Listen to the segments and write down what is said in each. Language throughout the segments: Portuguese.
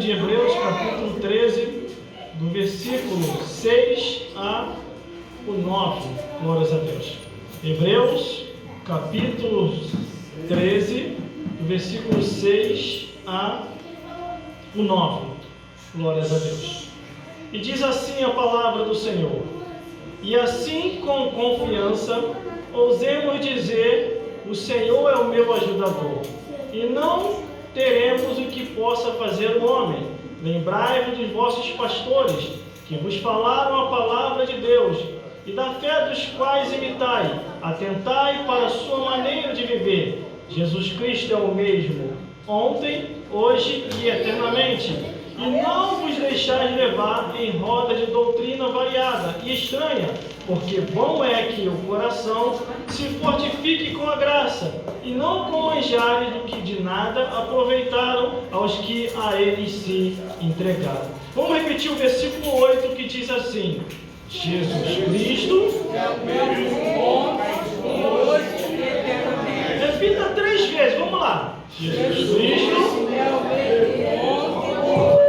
de Hebreus, capítulo 13, do versículo 6 a o 9. Glórias a Deus. Hebreus, capítulo 13, do versículo 6 a o 9. Glórias a Deus. E diz assim a palavra do Senhor: e assim com confiança ousemos dizer: o Senhor é o meu ajudador, e não teremos o que possa fazer o homem. Lembrai-vos dos vossos pastores, que vos falaram a palavra de Deus, e da fé dos quais imitai. Atentai para a sua maneira de viver. Jesus Cristo é o mesmo, ontem, hoje e eternamente. E não vos deixais levar em roda de doutrina variada e estranha, porque bom é que o coração se fortifique com a graça, e não com manjares do que de nada aproveitaram aos que a eles se entregaram. Vamos repetir o versículo 8, que diz assim: Jesus Cristo é o mesmo ontem, hoje e eternamente. Repita 3 vezes, vamos lá. Jesus Cristo é o mesmo ontem.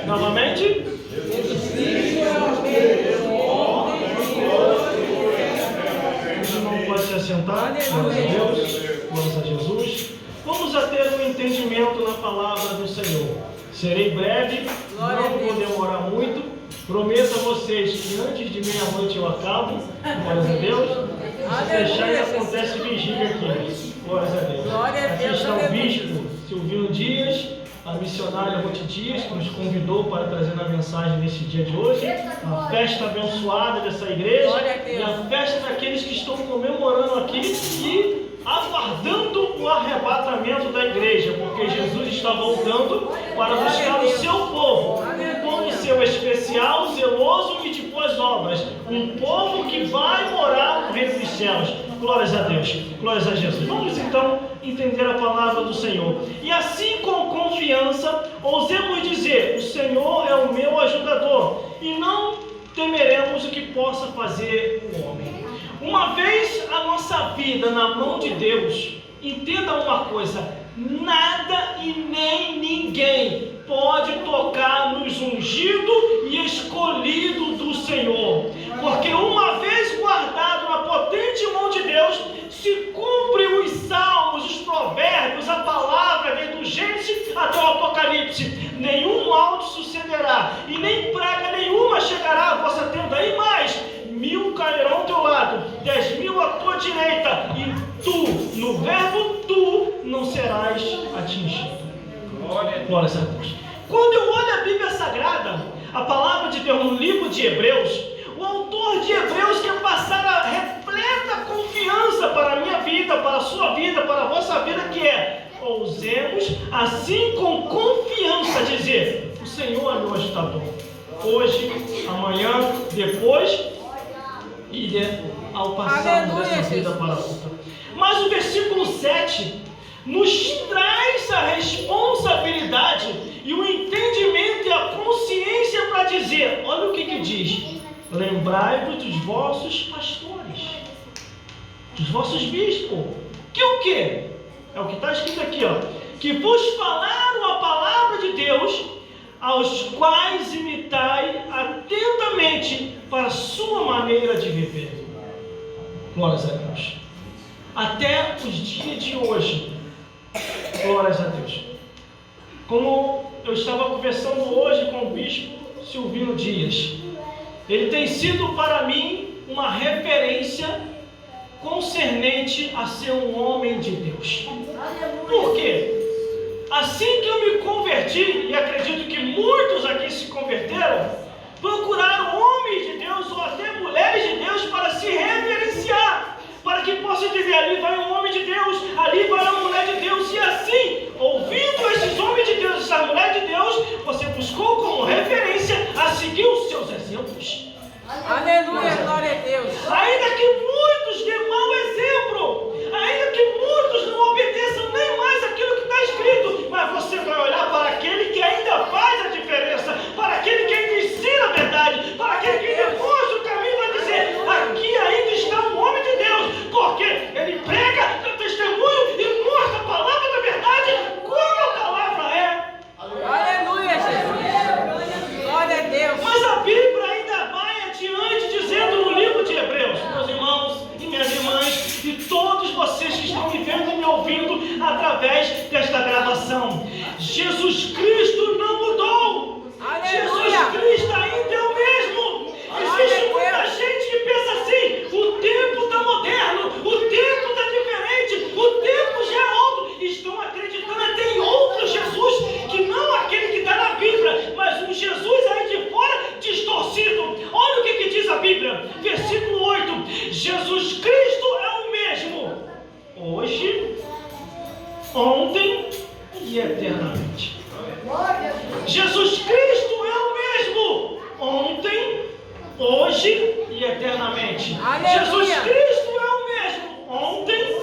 Novamente. Jesus Cristo é o mesmo ontem, hoje e eternamente. O irmão pode se assentar. Glórias a Deus. Glórias a Jesus. Vamos a ter um entendimento na palavra do Senhor. Serei breve, não vou demorar muito. Prometo a vocês que antes de meia-noite eu acabo. Glórias a Deus. Se deixar, e acontece vigília aqui. Glórias a Deus. Aqui está o bispo Silvino Dias, a missionária Ruth Dias, que nos convidou para trazer a mensagem nesse dia de hoje. A festa abençoada dessa igreja e a festa daqueles que estão comemorando aqui e aguardando o arrebatamento da igreja, porque Jesus está voltando para buscar o seu povo, um povo seu especial, zeloso e de boas obras, um povo que vai morar no reino dos céus. Glórias a Deus, glórias a Jesus. Vamos então entender a palavra do Senhor. E assim com confiança ousemos dizer: o Senhor é o meu ajudador, e não temeremos o que possa fazer o homem. Uma vez a nossa vida na mão de Deus, entenda uma coisa: nada e nem ninguém pode tocar nos ungidos e escolhidos do Senhor, porque uma vez guardado na potente mão de Deus, se cumpre os salmos, os provérbios, a palavra desde o Gênesis até o Apocalipse: nenhum mal te sucederá e nem praga nenhuma chegará à vossa tenda. E mais, 1000 cairão ao teu lado, 10.000 à tua direita, e tu, no verbo tu, não serás atingido. Glórias a Deus. Quando eu olho a Bíblia Sagrada, a palavra de Deus no livro de Hebreus, o autor de Hebreus quer passar a repleta confiança para a minha vida, para a sua vida, para a vossa vida, que é: ousemos assim com confiança dizer: o Senhor é meu ajudador, hoje, amanhã, depois e ao passarmos dessa vida para a outra. Mas o versículo 7 nos traz a responsabilidade e o entendimento e a consciência para dizer: olha o que diz: lembrai-vos dos vossos pastores, dos vossos bispos, que o quê? É o que está escrito aqui, ó: que vos falaram a palavra de Deus, aos quais imitai atentamente para a sua maneira de viver. Glórias a Deus. Até os dias de hoje, glórias a Deus. Como eu estava conversando hoje com o bispo Silvino Dias, ele tem sido para mim uma referência concernente a ser um homem de Deus. Por quê? Assim que eu me converti, e acredito que muitos aqui se converteram, procuraram homens de Deus ou até mulheres de Deus para se reverenciar, para que possa dizer: ali vai um homem de Deus, ali vai uma mulher de Deus. E assim, ouvindo esses homens de Deus, essa mulher de Deus, você buscou como referência a seguir os seus exemplos. Aleluia, glória a Deus. Ainda que muitos dêem mau exemplo, ainda que muitos não obedeçam nem mais aquilo que está escrito, mas você vai olhar para aquele que ainda faz a diferença, para aquele que ainda ensina a verdade, para aquele que demonstra o caminho, vai dizer: aqui ainda está um homem de Deus, porque ele prega, dá testemunho e mostra a palavra da verdade como eternamente. Jesus Cristo é o mesmo ontem, hoje e eternamente. Aleluia. Jesus Cristo é o mesmo ontem,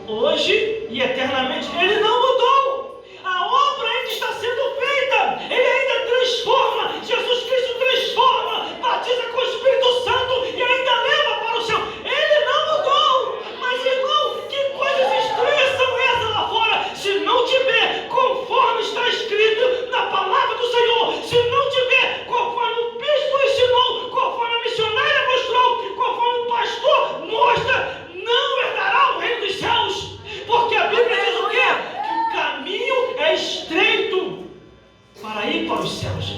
hoje e eternamente. Ele não mudou. A obra ainda está sendo feita. Ele ainda transforma. Jesus Cristo transforma, batiza com o Espírito Santo e ainda leva para o céu. Ele não mudou. Mas, irmão, que coisas estranhas são essas lá fora? Se não tiver conforme está escrito na palavra do Senhor, se não tiver conforme o bispo ensinou, conforme a missionária mostrou, conforme o pastor mostra, não herdará o reino dos céus. Porque a Bíblia diz o quê? Que o caminho é estreito para ir para os céus,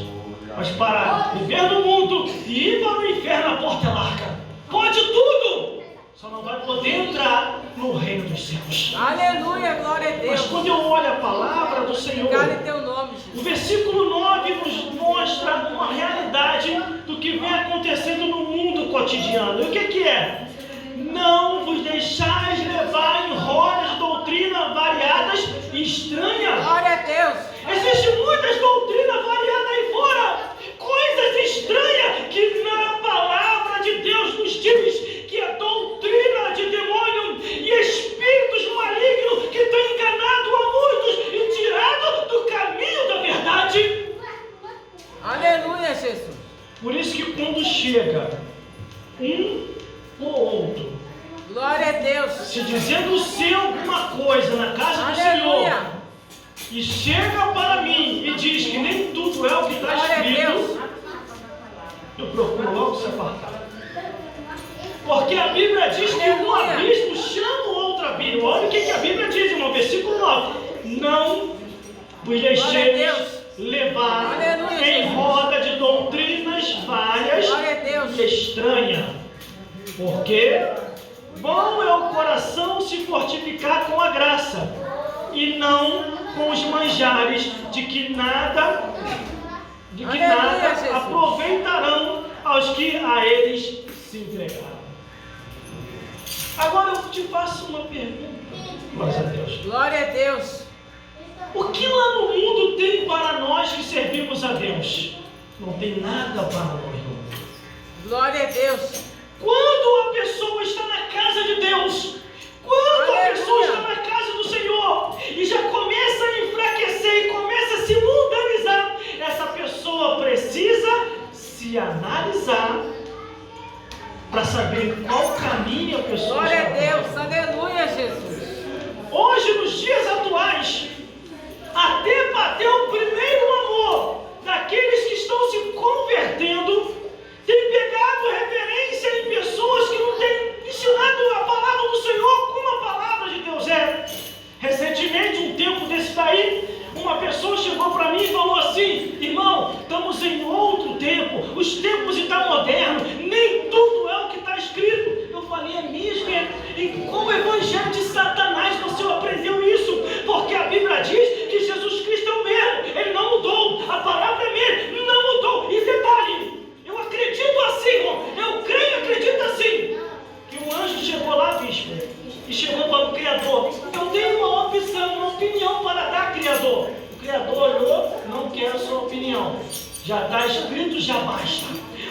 mas para viver no mundo e ir para o inferno, a porta é larga. Pode tudo, só não vai poder entrar no reino dos céus. Aleluia, glória a Deus. Mas quando eu olho a palavra do Senhor, Glória teu nome, o Jesus. versículo 9 nos mostra uma realidade do que vem acontecendo no mundo cotidiano. E o que é? Não vos deixais levar em rodas de doutrina variadas e estranhas. Glória a Deus. Existem muitas doutrinas variadas aí fora, coisas estranhas que na palavra de Deus nos diz que é doutrina de demônio e espíritos malignos que têm enganado a muitos e tirado do caminho da verdade. Aleluia, Jesus. Por isso que quando chega um ou outro Glória a Deus. se dizendo ser alguma coisa na casa do Aleluia. Senhor e chega para mim e diz que nem tudo é o que está Glória a escrito, Deus. eu procuro logo se apartar. Porque a Bíblia diz que um Aleluia. abismo chama o outro abismo. Olha o que a Bíblia diz, irmão, versículo 9. Não vos deixeis Deus. levar Aleluia, em Jesus. roda de doutrinas várias Glória a Deus. e estranhas. Porque bom é o coração se fortificar com a graça, e não com os manjares de que nada Aleluia, Jesus. aproveitarão aos que a eles se entregaram. Agora eu te faço uma pergunta. Glória a Deus. Glória a Deus. O que lá no mundo tem para nós que servimos a Deus? Não tem nada para nós, irmão. Glória a Deus. Quando a pessoa está na casa de Deus, quando a Aleluia. pessoa está na casa do Senhor e já começa a enfraquecer e começa a se mundanizar, essa pessoa precisa se analisar para saber qual caminho a pessoa Glória a está Deus. fazendo. Aleluia, Jesus. Hoje, nos dias atuais, até bater o primeiro amor daqueles que estão se convertendo, tem pegado referência em pessoas que não têm ensinado a palavra do Senhor como a palavra de Deus é. Recentemente, um tempo desse daí, uma pessoa chegou para mim e falou assim: irmão, estamos em outro tempo, os tempos estão modernos, nem tudo é o que está escrito. Eu falei: é mesmo? E com o evangelho de Satanás você aprendeu isso? Porque a Bíblia diz que Jesus Cristo é o mesmo, ele não mudou, a palavra é mesmo, não mudou. E detalhe, eu acredito assim, irmão, eu creio e acredito assim, que um anjo chegou lá, bispo, e chegou para o Criador: eu tenho uma opção, uma opinião para dar, Criador. O Criador olhou: não quero a sua opinião, já está escrito, já basta.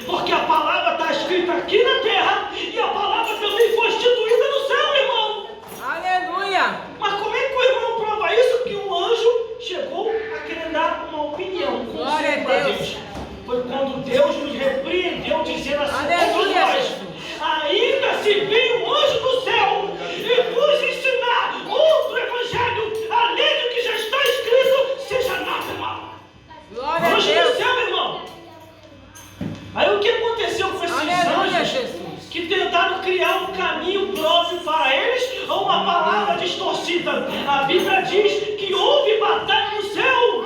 Porque a palavra está escrita aqui na terra e a palavra também foi instituída no céu, irmão. Aleluia. Mas como é que o irmão prova isso? Que um anjo chegou a querer dar uma opinião, um Glória conselho a para Deus. Deus. Foi quando Deus nos repreendeu, dizendo assim: Aleluia, todos nós, Jesus. ainda se vir um anjo do céu e vos ensinar outro evangelho, além do que já está escrito, seja anátema. Glória a Anjo do Deus. céu, irmão. Aí o que aconteceu com esses Aleluia, anjos Jesus. que tentaram criar um caminho próprio para eles ou uma palavra distorcida? A Bíblia diz que houve batalha no céu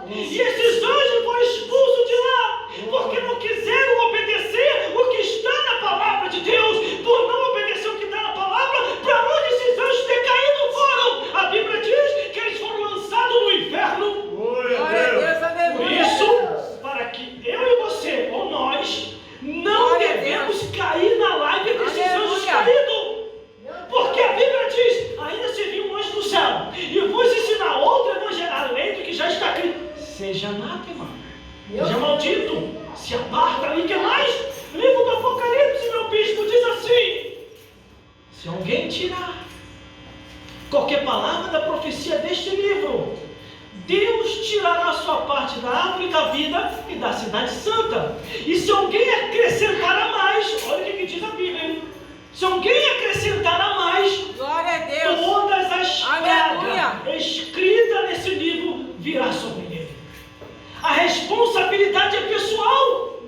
e esses anjos foram expulsos de lá porque não quiseram obedecer o que está na palavra de Deus. Por não obedecer seja anátema, seja maldito, se aparta ali, que mais? Livro do Apocalipse, meu bispo, diz assim: se alguém tirar qualquer palavra da profecia deste livro, Deus tirará a sua parte da árvore da vida e da cidade santa. E se alguém acrescentar a mais, olha o que diz a Bíblia, hein? Se alguém acrescentar a mais, Glória a Deus. todas as Aleluia. pragas escritas nesse livro virá sobre ele. A responsabilidade é pessoal.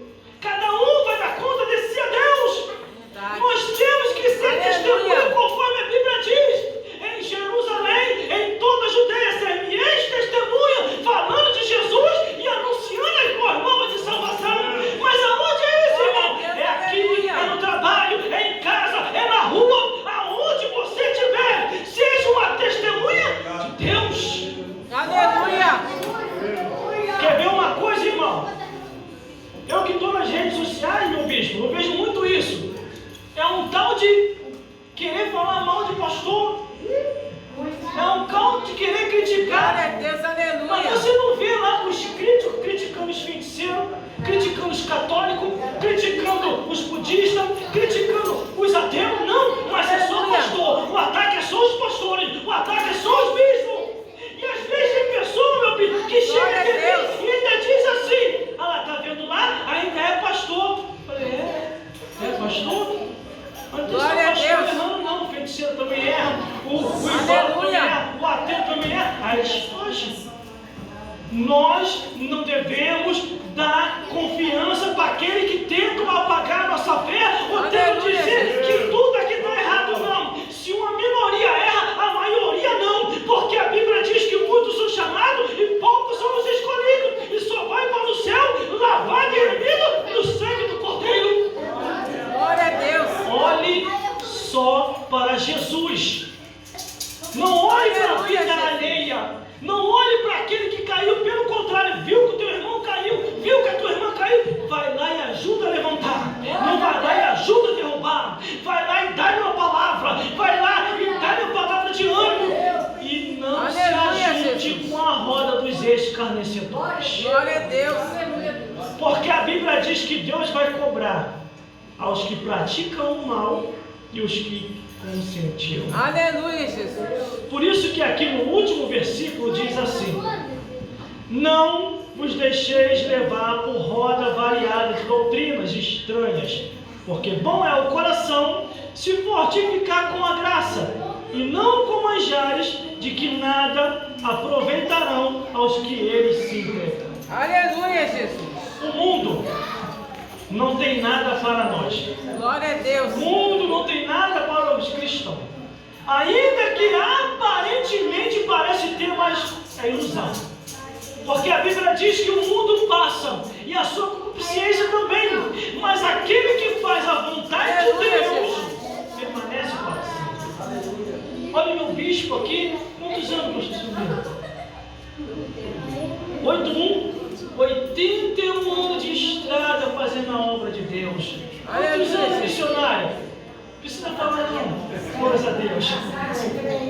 Cada um vai dar conta de si a Deus. Verdade. Nós temos que ser Aleluia. testemunha conforme a Bíblia diz. Em Jerusalém, em toda a Judeia, ser-me-eis testemunha, falando de Jesus e anunciando as boas novas de salvação. Mas aonde é isso, irmão? É aqui, é no trabalho, é em casa, é na rua, aonde você estiver. Seja uma testemunha de Deus. Aleluia. Quer ver uma coisa, irmão? Eu que estou nas redes sociais, meu bispo, eu vejo muito isso. É um tal de querer falar mal de pastor. É um tal de querer criticar. Glória a Deus. Mas Aleluia. você não vê lá os críticos criticando os feiticeiros, criticando os católicos, criticando os budistas, criticando os ateus. Não, mas é só o pastor. O ataque é só os pastores. O ataque é só os bispos. E às vezes tem pessoa, meu filho, que chega aqui e ainda diz assim: ah lá, tá vendo lá? Ainda é pastor. Eu falei, é pastor? Mas Glória a pastor Deus. errando, não, o feiticeiro também erra, o idólatra também erra, o ateu também erra. Aí eles fogem. Nós não devemos dar confiança para aquele que tenta apagar a nossa fé ou tenta dizer que tudo aqui está errado. Não. Se uma minoria erra, a maioria não. Porque a Bíblia diz que muitos são chamados e poucos são os escolhidos. E só vai para o céu lavado e remido no sangue do Cordeiro. Glória a Deus. Olhe só para Jesus. Não olhe para a vida alheia. Não olhe para aquele que caiu. Pelo contrário, viu que o teu irmão caiu, viu que a tua irmã caiu, vai lá e ajuda a levantar. Não vai lá e ajuda a derrubar. Vai lá e dá-lhe uma palavra. Vai lá e dá-lhe uma palavra de ânimo. E não se ajude com a roda dos escarnecedores. Glória a Deus. Porque a Bíblia diz que Deus vai cobrar aos que praticam o mal e os que consentiram. Aleluia, Jesus. Por isso que aqui no último versículo diz assim: não vos deixeis levar por roda variada de doutrinas estranhas, porque bom é o coração se fortificar com a graça, e não com manjares de que nada aproveitarão aos que eles se entregam. Aleluia, Jesus. O mundo não tem nada para nós. Glória a Deus. O mundo não tem nada para os cristãos. Ainda que aparentemente parece ter, mas é ilusão. Porque a Bíblia diz que o mundo passa e a sua consciência também. Mas aquele que faz a vontade de Deus permanece para sempre. Olha meu bispo aqui, quantos anos nós estamos? 81 anos de estrada fazendo a obra de Deus. Quantos anos, missionário? Precisa falar não, glórias a Deus.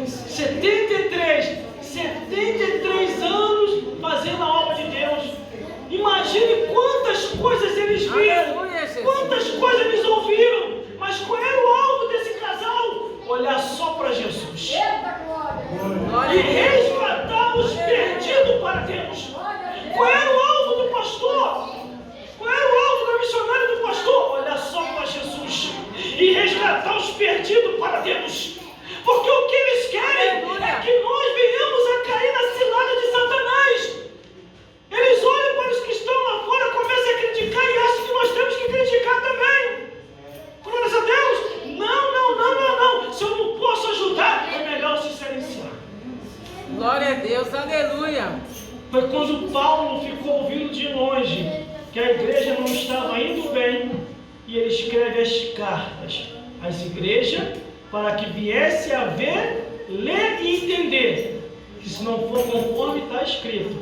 73 anos fazendo a obra de Deus. Imagine quantas coisas eles viram, quantas coisas eles ouviram. Mas qual era o alvo desse casal? Olhar só para Jesus e resgatar os perdidos para Deus. Qual era o alvo do pastor? Qual era o alvo da missionária do pastor? Olhar só para Jesus e resgatar os perdidos para Deus. Porque o que eles querem é que nós venhamos a cair na cilada de Satanás. Eles olham para os que estão lá fora, começam a criticar e acham que nós temos que criticar também. Glórias a Deus. Não. Se eu não posso ajudar, é melhor se silenciar. Glória a Deus. Aleluia. Foi quando Paulo ficou ouvindo de longe que a igreja não estava indo bem, e ele escreve as cartas às igrejas para que viesse a ver, ler e entender que se não for conforme está escrito,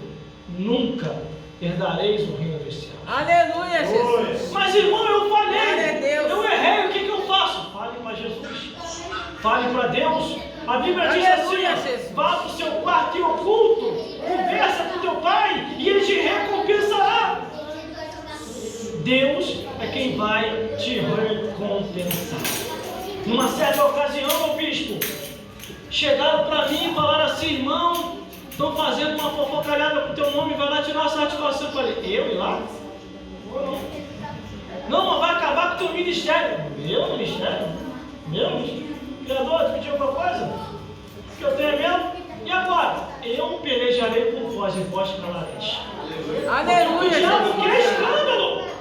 nunca herdareis o reino dos céus. Aleluia, Jesus. Mas irmão, eu falhei, Glória a Deus. eu errei, o que eu faço? Fale para Jesus, fale para Deus. A Bíblia diz Aleluia, assim: Jesus. vá para o seu quarto e oculto, conversa com teu pai e ele te vai te recompensar. Numa certa ocasião, meu bispo, chegaram para mim e falaram assim: irmão, estão fazendo uma fofocalhada com o teu nome, vai lá tirar a satisfação. Eu falei: eu ir lá? Vou não. Não, mas vai acabar com o teu ministério. Meu ministério? Meu ministério? Vereador, te pediu alguma coisa? Que eu tenho mesmo? E agora? Eu pelejarei por vós e vós calareis. Aleluia. O diabo quer escândalo.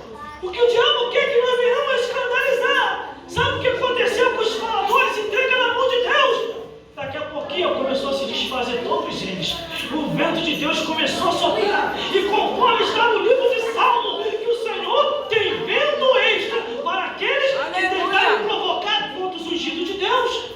Porque o diabo quer que nós venhamos a escandalizar. Sabe o que aconteceu com os faladores? Entrega na mão de Deus. Daqui a pouquinho começou a se desfazer todos eles. O vento de Deus começou a soprar. E conforme está no livro de Salmo, que o Senhor tem vento extra para aqueles que tentarem provocar contra os ungidos de Deus.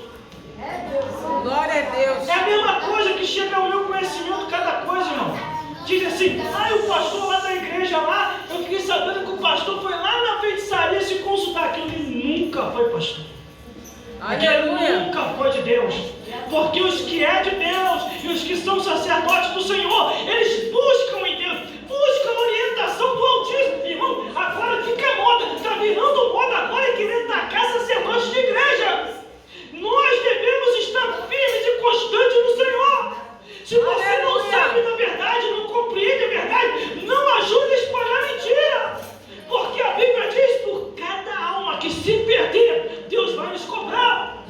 Glória a Deus. É a mesma coisa que chega ao meu conhecimento cada coisa, irmão. Diz assim: o pastor lá da igreja lá, eu fiquei sabendo que o pastor foi lá na feitiçaria se consultar. Aquilo ele nunca foi pastor. Ele nunca foi de Deus. Porque os que é de Deus e os que são sacerdotes do Senhor, eles buscam em Deus, buscam a orientação do Altíssimo. Irmão, agora fica moda, está virando moda agora em querer tacar sacerdotes de igreja. Nós devemos estar firmes e constantes no Senhor. Se você não sabe da verdade, não compreende a verdade, não ajude a espalhar mentira. Porque a Bíblia diz: por cada alma que se perder, Deus vai nos cobrar.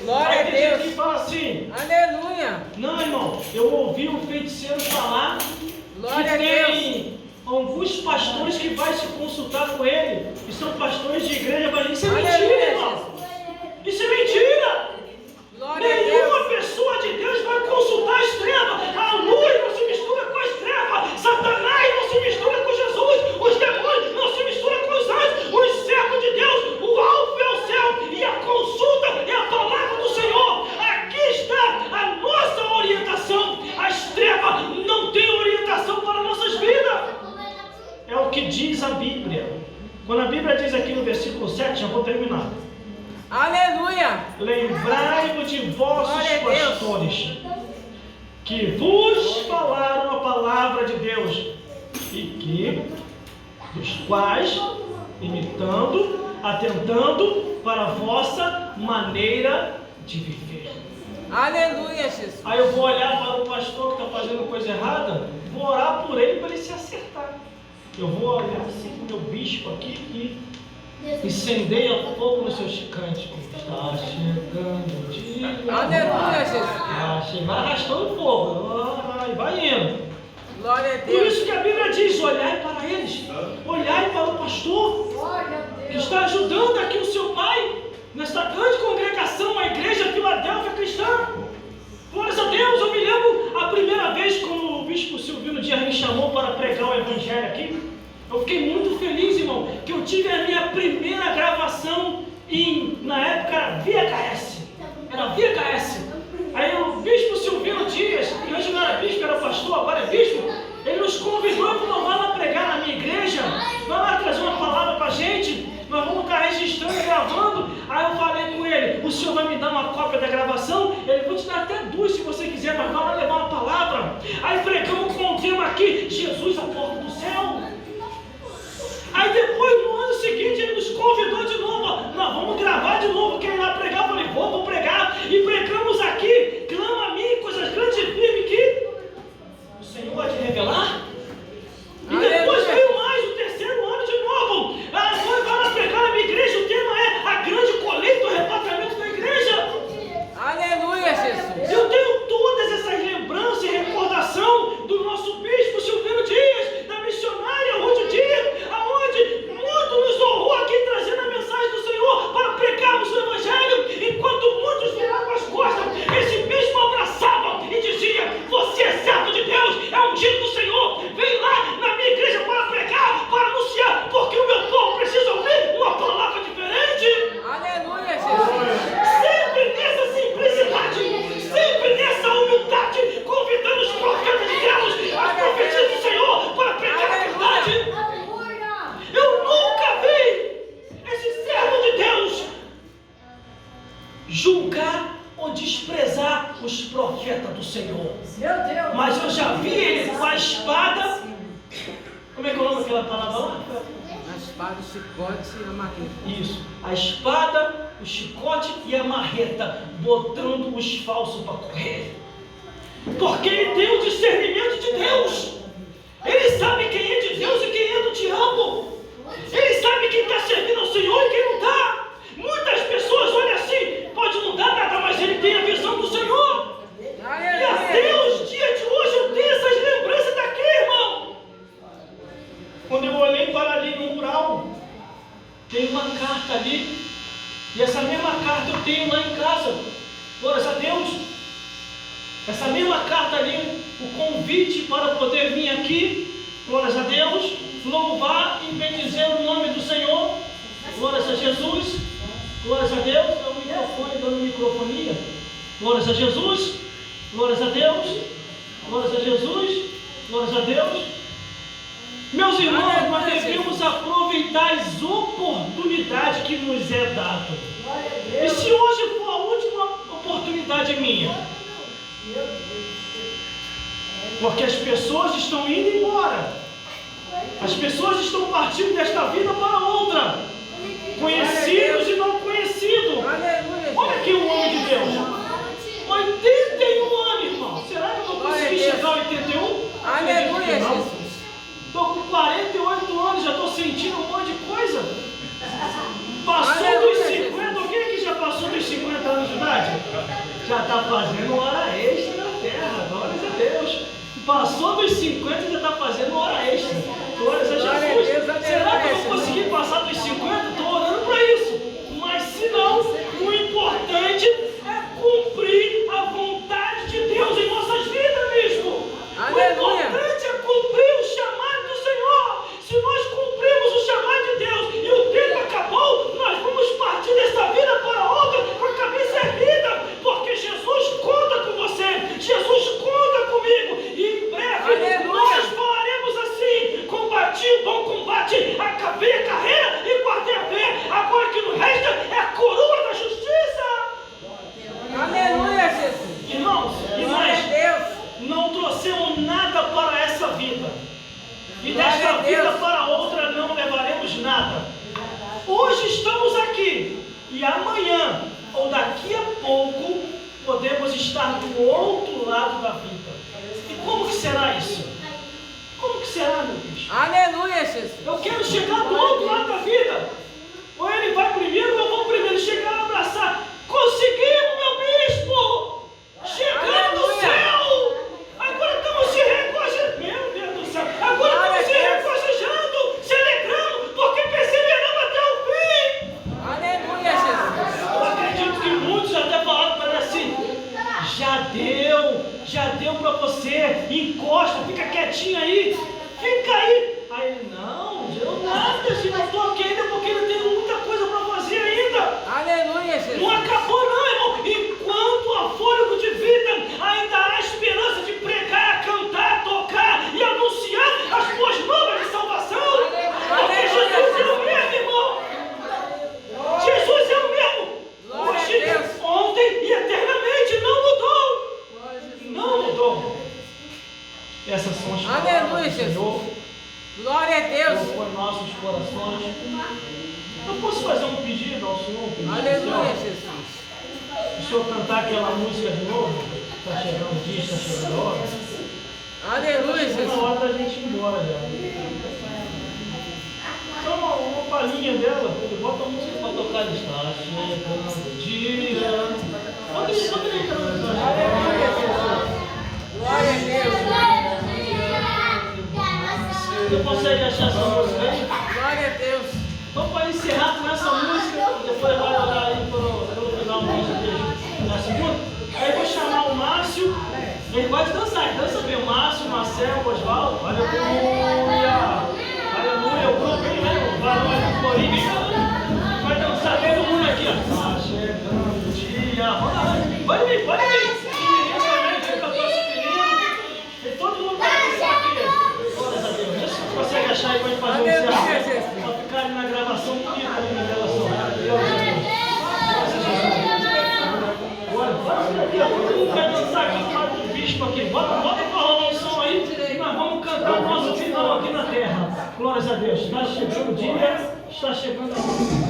Glória a Deus. Que fala assim: aleluia. Não, irmão, eu ouvi um feiticeiro falar que tem alguns pastores que vai se consultar com ele, e são pastores de igreja, mas isso é mentira, irmão. Isso é mentira. Nenhuma pessoa de Deus vai consultar as trevas. A luz não se mistura com as trevas. Satanás não se mistura com Jesus. Os demônios não se misturam com os anjos. Os servos de Deus, o alvo é o céu e a consulta é a palavra do Senhor. Aqui está a nossa orientação. As trevas não têm orientação para nossas vidas. É o que diz a Bíblia. Quando a Bíblia diz aqui no versículo 7, já vou terminar. Aleluia! Lembrai-vos de vossos pastores, que vos falaram a palavra de Deus, e dos quais, imitando, atentando para a vossa maneira de viver. Aleluia, Jesus! Aí eu vou olhar para o pastor que está fazendo coisa errada, vou orar por ele para ele se acertar. Eu vou olhar assim para o meu bispo aqui e incendeia fogo nos seus cânticos. Está chegando o dia. Aleluia, Jesus. Vai arrastando fogo. Vai indo. Glória a Deus. Por isso que a Bíblia diz: olhai para eles. Olhai para o pastor que está ajudando aqui o seu pai nesta grande congregação, a igreja Filadélfia Cristã. Glórias a Deus. Eu me lembro a primeira vez quando o bispo Silvino Dias me chamou para pregar o evangelho aqui. Eu fiquei muito feliz, irmão, que eu tive a minha primeira gravação na época era VHS. Era VHS. Aí o bispo Silvino Dias, que hoje não era bispo, era pastor, agora é bispo, ele nos convidou para vamos lá pregar na minha igreja, vai lá trazer uma palavra para a gente, nós vamos estar registrando e gravando. Aí eu falei com ele: o senhor vai me dar uma cópia da gravação? Ele: vou te dar até 2 se você quiser, mas vai lá levar uma palavra. Aí pregamos com o tema aqui: Jesus, a porta do céu. Aí depois, no ano seguinte, ele nos convidou de novo: nós vamos gravar de novo, quer ir lá pregar? Eu falei: vou pregar. E pregamos aqui: clama a mim coisas grandes e firmes que o Senhor vai te revelar. E depois veio mais o 3º ano de novo. Agora vai lá pregar na minha igreja. O tema é a grande colheita do arrebatamento da igreja. Aleluia, Jesus. Eu tenho todas essas lembranças e recordação do nosso bispo Silvino Dias, da missionária Ruth Dias, aonde muito nos honrou aqui trazendo a mensagem do Senhor para pregarmos o evangelho, enquanto muitos viravam as costas. Esse bispo abraçava e dizia: você é servo de Deus, é ungido do Senhor, vem lá na minha igreja para pregar, para anunciar, porque o meu povo precisa ouvir uma palavra diferente. Aleluia, Jesus. Sempre nessa simplicidade, sempre nessa humildade, convidando os profetas de Deus, as profecias do Senhor, para pregar a verdade. Eu nunca vi esse servo de Deus julgar ou desprezar os profetas do Senhor. Mas eu já vi ele com a espada. Como é que é o nome daquela palavra lá? espada, o chicote e a marreta. Isso. A espada, o chicote e a marreta, botando os falsos para correr. Porque ele tem o discernimento de Deus. Ele sabe quem é de Deus e quem é do diabo. Ele sabe quem está servindo ao Senhor e quem não está. Muitas pessoas olham assim, pode não dar nada, mas ele tem a visão do Senhor. E até os dias de hoje eu tenho essas lembranças daqui, irmão. Quando eu olhei para ali no mural, tem uma carta ali, e essa mesma carta eu tenho lá em casa. Glórias a Deus. Essa mesma carta ali, o convite para poder vir aqui, glórias a Deus, louvar e bendizer o nome do Senhor. Glórias a Jesus. Glórias a Deus. É o microfone dando microfonia. Glórias a Jesus. Glórias a Deus. Glórias a Jesus. Glórias a Deus. Meus irmãos, nós devemos aproveitar as oportunidades que nos é dada. E se hoje for a última oportunidade minha? Porque as pessoas estão indo embora. As pessoas estão partindo desta vida para outra. Conhecidos e não conhecidos. Olha aqui o homem de Deus. 81 anos, irmão. Será que eu vou conseguir chegar a 81? Aleluia, Jesus. Estou com 48 anos, já estou sentindo um monte de coisa. Passou dos 50, alguém aqui já passou dos 50 anos de idade? Já está fazendo hora extra na terra, glórias a Deus. Passou dos 50 e já está fazendo hora extra. Glórias a Jesus. Será que eu vou conseguir passar dos 50? Estou orando para isso. Mas se não, o importante é cumprir a vontade de Deus em nossas vidas mesmo. Aleluia. O importante é cumprir o chamado do Senhor. Se nós cumprimos o chamado de Deus e o tempo acabou, nós vamos partir dessa vida para outra com a cabeça erguida, porque Jesus conta com você, Jesus conta comigo, e em breve Aleluia. nós falaremos assim: combati o bom combate, acabei a carreira e guardei a fé, agora o que nos resta é a coroa da justiça. Aleluia, Jesus. Irmãos, e Glória a nós Deus. não trouxemos nada para essa vida, e Glória desta a Deus. vida para outra não levaremos nada. Hoje estamos aqui, e amanhã ou daqui a pouco podemos estar do outro lado da vida. E como que será isso? Como que será, meu bicho? Aleluia, Jesus. Eu quero chegar do outro lado da vida. Ou ele vai primeiro, ou eu vou primeiro. Chegar e abraçar. Conseguimos, meu bispo! Chegamos no Aleluia. céu! Agora estamos se regozijando. Meu Deus do céu! Agora Glória estamos se a Deus. regozijando, se alegrando, porque perseveramos até o fim. Aleluia, Jesus. Eu acredito que muitos até falaram para ele assim: já deu para você, encosta, fica quietinho aí, fica aí. Aí ele: não, eu nada, se não estou aqui ainda, porque ele tem muita coisa para fazer ainda. Aleluia, Jesus. Não acabou não, irmão. Enquanto há fôlego de vida, ainda há esperança de pregar, cantar, tocar e anunciar as boas novas de salvação. Porque Jesus é o mesmo, irmão. Jesus é o mesmo. Glória a Hoje, Deus. ontem e eternamente. Não mudou. Não mudou. Essas são as palavras Aleluia, do Jesus. Senhor. Glória a Deus. Colocou em nossos corações. Eu posso fazer um pedido ao Senhor? Um pedido Aleluia, especial? Jesus. O Senhor cantar aquela música de novo? Está chegando o dia, está chegando a hora. Aleluia, Está na Jesus. hora da gente ir embora já. Só uma palhinha dela. Bota a música para tocar. Está chegando o dia. Bota ele cantando. Aleluia, Jesus. Glória a Deus. Você consegue achar essa música aí? Glória a Deus. Vamos para encerrar com essa música. Depois vai orar aí pelo final da música na segunda. Aí eu vou chamar o Márcio. Ele pode dançar. Ele dança bem. O Márcio, o Marcelo, o Osvaldo. Aleluia. Aleluia. O grupo aí, né? O Valor do Corinthians. Vai dançar todo mundo aqui, ó. Tá chegando o dia. Vamos lá. Pode vir, pode vir. Menino também, tem 14 meninos. E todo mundo vai dançar aqui. Glórias a Deus. Vê se você consegue achar e pode fazer um Aleluia, encerramento. Jesus. Para ficar ali na gravação bonita ali na gravação. Agora, bora aqui, ó. Todo mundo vai dançar aqui do lado do bispo aqui. Bota pra rolar o som dia está chegando a hora.